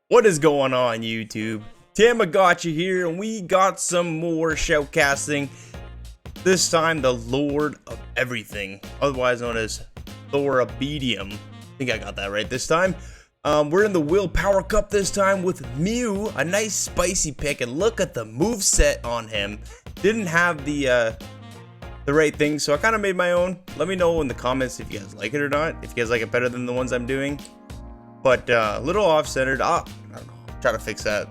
What is going on, YouTube? Thammagotcha here, and we got some more shoutcasting. This time, the Lord of Everything, otherwise known as Thorabedium. I think I got that right this time. We're in the Willpower Cup this time with Mew, a nice spicy pick, and look at the move set on him. Didn't have the right thing, so I kind of made my own. Let me know in the comments if you guys like it or not. If you guys like it better than the ones I'm doing. But a little off-centered. I don't know. Try to fix that.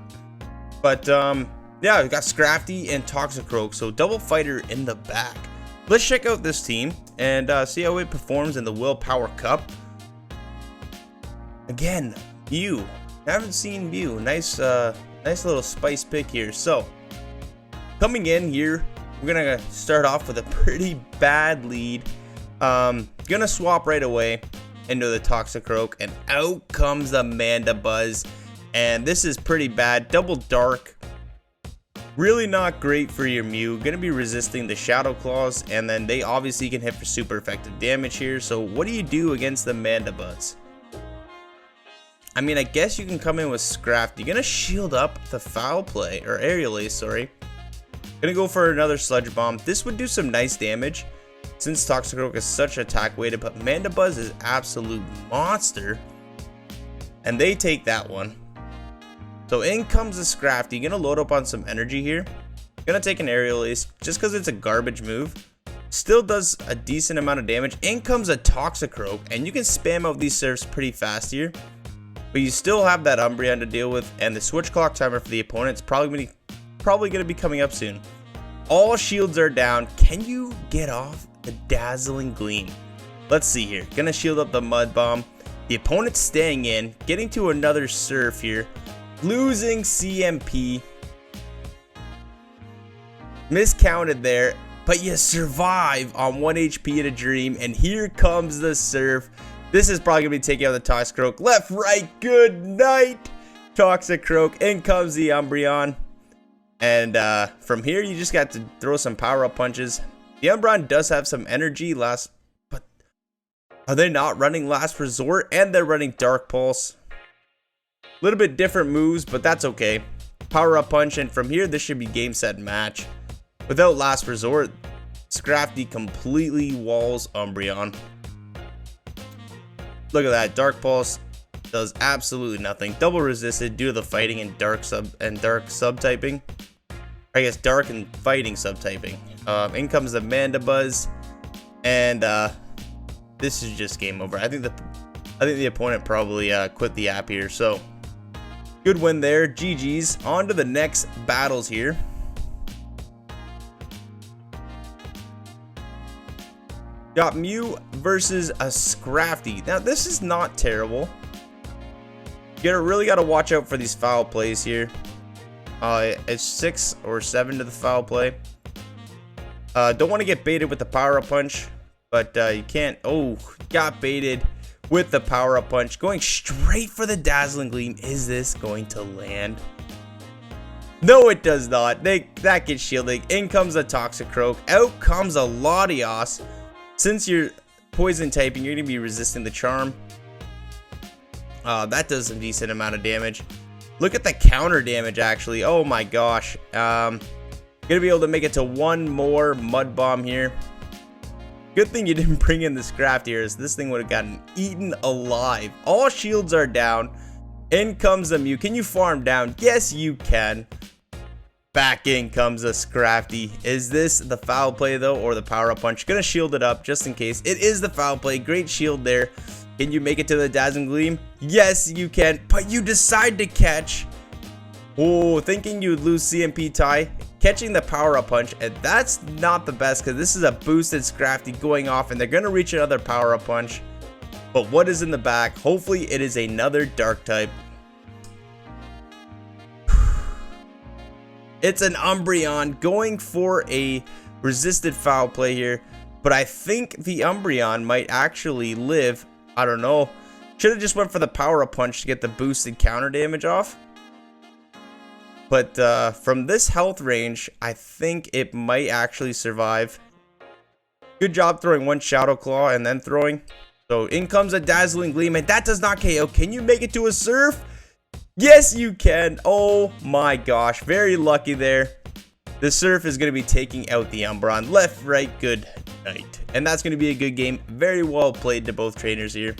But yeah, we got Scrafty and Toxicroak, so double fighter in the back. Let's check out this team and see how it performs in the Willpower Cup. Again, Mew. I haven't seen Mew. Nice little spice pick here. So coming in here, we're gonna start off with a pretty bad lead. Gonna swap right away into the Toxicroak, and out comes the Mandibuzz, and this is pretty bad. Double dark, really not great for your Mew. Gonna be resisting the Shadow Claws, and then they obviously can hit for super effective damage here. So what do you do against the Mandibuzz? I mean, I guess you can come in with Scrafty. You're gonna shield up the Foul Play, or Aerial Ace, sorry. Gonna go for another Sludge Bomb. This would do some nice damage since Toxicroak is such attack weighted, but Mandibuzz is absolute monster, and they take that one. So in comes the Scrafty. Gonna load up on some energy here. Gonna take an Aerial Ace just because it's a garbage move. Still does a decent amount of damage. In comes a Toxicroak, and you can spam out these surfs pretty fast here, but you still have that Umbreon to deal with, and the switch clock timer for the opponent's probably gonna be coming up soon. All shields are down. Can you get off the Dazzling Gleam? Let's see here. Gonna shield up the Mud Bomb. The opponent's staying in, getting to another surf here, losing CMP. Miscounted there, but you survive on 1 HP in a dream, and here comes the surf. This is probably gonna be taking out the Toxicroak. Left, right, good night, Toxicroak. In comes the Umbreon. And from here, you just got to throw some power-up punches. The Umbreon does have some energy, but are they not running Last Resort? And they're running Dark Pulse. A little bit different moves, but that's okay. Power-up punch, and from here, this should be game, set, match. Without Last Resort, Scrafty completely walls Umbreon. Look at that, Dark Pulse does absolutely nothing. Double resisted due to the fighting and dark subtyping. I guess dark and fighting subtyping. In comes the Mandibuzz, and this is just game over. I think the opponent probably quit the app here. So good win there. GG's. On to the next battles here. Got Mew versus a Scrafty. Now this is not terrible. You really got to watch out for these foul plays here. It's 6 or 7 to the foul play. Don't want to get baited with the power-up punch, but you can't. Oh, got baited with the power-up punch. Going straight for the Dazzling Gleam. Is this going to land? No, it does not. That gets shielded. In comes a Toxicroak. Out comes a Latios. Since you're poison typing, you're going to be resisting the charm. That does a decent amount of damage. Look at the counter damage, actually. Oh my gosh. Gonna be able to make it to one more Mud Bomb here. Good thing you didn't bring in the Scrafty here, as this thing would have gotten eaten alive. All shields are down. In comes the Mew. Can you farm down? Yes, you can. Back in comes a Scrafty. Is this the foul play, though, or the power-up punch? Gonna shield it up just in case. It is the foul play. Great shield there. Can you make it to the Dazzling Gleam? Yes, you can, but you decide to catch. Oh, thinking you would lose CMP tie, catching the power-up punch, and that's not the best because this is a boosted Scrafty going off, and they're going to reach another power-up punch. But what is in the back? Hopefully it is another dark type. It's an Umbreon going for a resisted foul play here, but I think the Umbreon might actually live. I don't know. Should have just went for the power-up punch to get the boosted counter damage off. But from this health range, I think it might actually survive. Good job throwing one Shadow Claw and then throwing. So in comes a Dazzling Gleam, and that does not KO. Can you make it to a surf? Yes, you can. Oh my gosh. Very lucky there. The Surf is going to be taking out the Umbreon. Left, right, good night. And that's going to be a good game. Very well played to both trainers here.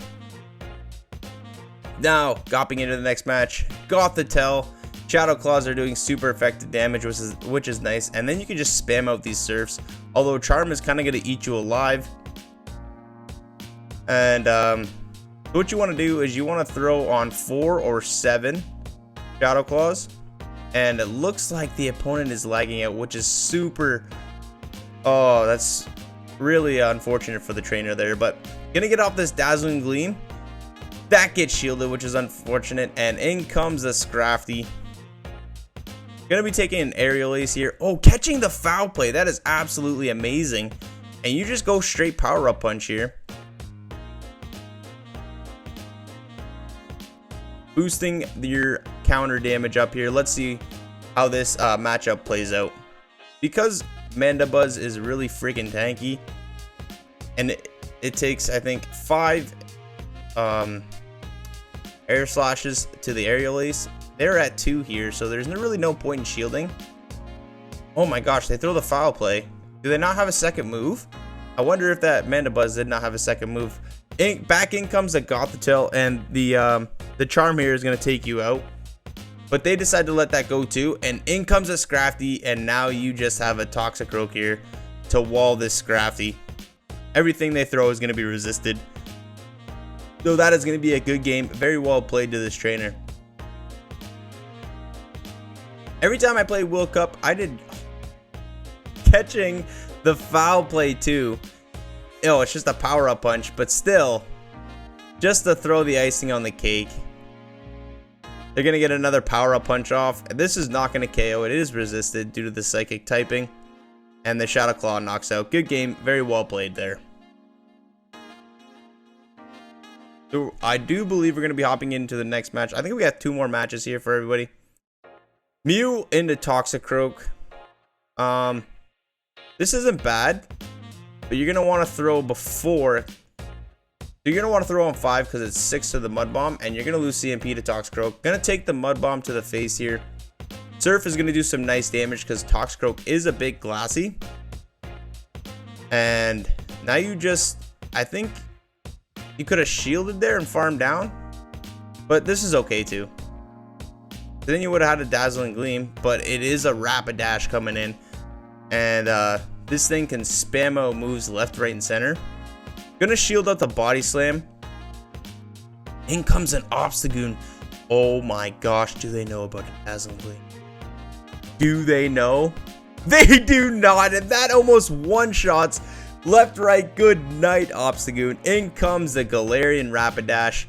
Now, hopping into the next match. Gothitelle. Shadow Claws are doing super effective damage, which is nice. And then you can just spam out these Surfs. Although Charm is kind of going to eat you alive. And what you want to do is you want to throw on 4 or 7 Shadow Claws. And it looks like the opponent is lagging out, which is super... Oh, that's really unfortunate for the trainer there. But gonna get off this Dazzling Gleam. That gets shielded, which is unfortunate. And in comes the Scrafty. Gonna be taking an Aerial Ace here. Oh, catching the Foul Play. That is absolutely amazing. And you just go straight Power Up Punch here. Boosting your counter damage up here. Let's see how this matchup plays out. Because Mandibuzz is really freaking tanky, and it takes, I think, 5 Air Slashes to the Aerial Ace. They're at 2 here, so there's really no point in shielding. Oh my gosh, they throw the Foul Play. Do they not have a second move? I wonder if that Mandibuzz did not have a second move. Back in comes the Gothitelle, and the Charm here is going to take you out. But they decide to let that go too, and in comes a Scrafty, and now you just have a Toxicroak here to wall this Scrafty. Everything they throw is going to be resisted. So that is going to be a good game. Very well played to this trainer. Every time I play World Cup, I did catching the Foul Play too. Oh, it's just a Power Up Punch, but still, just to throw the icing on the cake. They're going to get another Power Up Punch off. This is not going to KO. It is resisted due to the Psychic typing. And the Shadow Claw knocks out. Good game. Very well played there. So I do believe we're going to be hopping into the next match. I think we got 2 more matches here for everybody. Mew into Toxicroak. This isn't bad, but you're going to want to throw before... So you're going to want to throw on 5 because it's 6 to the Mud Bomb, and you're going to lose CMP to Toxicroak. Going to take the Mud Bomb to the face here. Surf is going to do some nice damage because Toxicroak is a bit glassy. And now you just... I think you could have shielded there and farmed down, but this is okay too. Then you would have had a Dazzling Gleam, but it is a Rapidash coming in. And this thing can spam out moves left, right, and center. Gonna shield out the Body Slam. In comes an Obstagoon. Oh my gosh, do they know about a Dazzling Gleam? Do they know? They do not, and that almost one-shots. Left, right, good night, Obstagoon. In comes the Galarian Rapidash.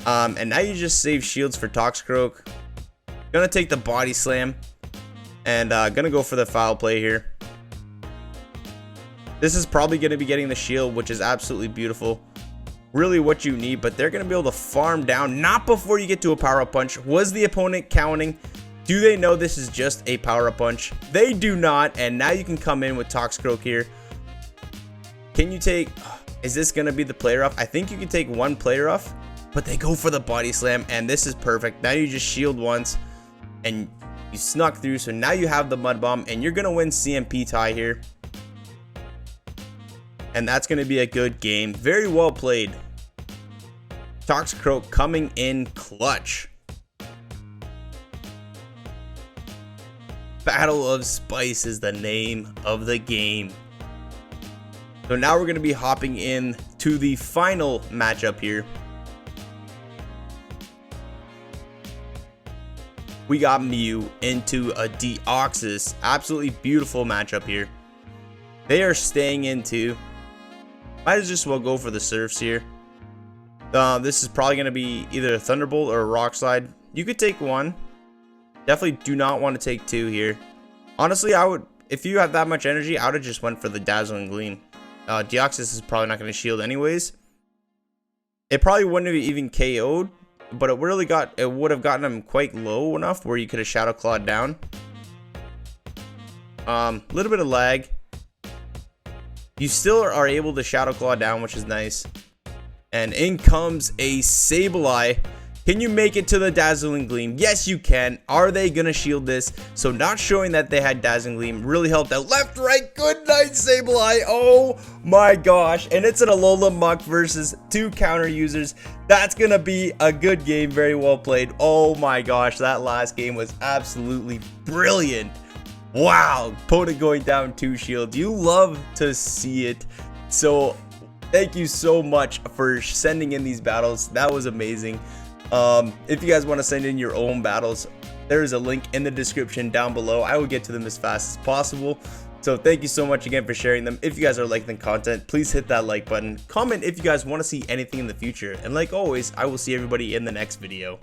And now you just save shields for Toxicroak. Gonna take the Body Slam. And gonna go for the Foul Play here. This is probably going to be getting the shield, which is absolutely beautiful. Really what you need, but they're going to be able to farm down. Not before you get to a Power Up Punch. Was the opponent counting? Do they know this is just a Power Up Punch? They do not, and now you can come in with Toxicroak here. Can you take... Is this going to be the play rough? I think you can take 1 play rough, but they go for the Body Slam, and this is perfect. Now you just shield once, and you snuck through, so now you have the Mud Bomb, and you're going to win CMP tie here. And that's going to be a good game. Very well played. Toxicroak coming in clutch. Battle of Spice is the name of the game. So now we're going to be hopping in to the final matchup here. We got Mew into a Deoxys. Absolutely beautiful matchup here. They are staying into... Might as just well go for the Surfs here. This is probably going to be either a Thunderbolt or a Rock Slide. You could take 1. Definitely do not want to take 2 here. Honestly, I would, if you have that much energy, I would have just went for the Dazzling Gleam. Deoxys is probably not going to shield anyways. It probably wouldn't have even KO'd, but it would have gotten him quite low enough where you could have Shadow Clawed down. Little bit of lag. You still are able to Shadow Claw down, which is nice. And in comes a Sableye. Can you make it to the Dazzling Gleam? Yes, you can. Are they gonna shield this? So not showing that they had Dazzling Gleam really helped out. Left, right, good night, Sableye. Oh my gosh. And it's an Alola Muck versus 2 counter users. That's gonna be a good game. Very well played. Oh my gosh, that last game was absolutely brilliant. Wow, opponent going down 2 shields. You love to see it. So thank you so much for sending in these battles. That was amazing. If you guys want to send in your own battles, there is a link in the description down below. I will get to them as fast as possible. So thank you so much again for sharing them. If you guys are liking the content, please hit that like button. Comment if you guys want to see anything in the future. And like always, I will see everybody in the next video.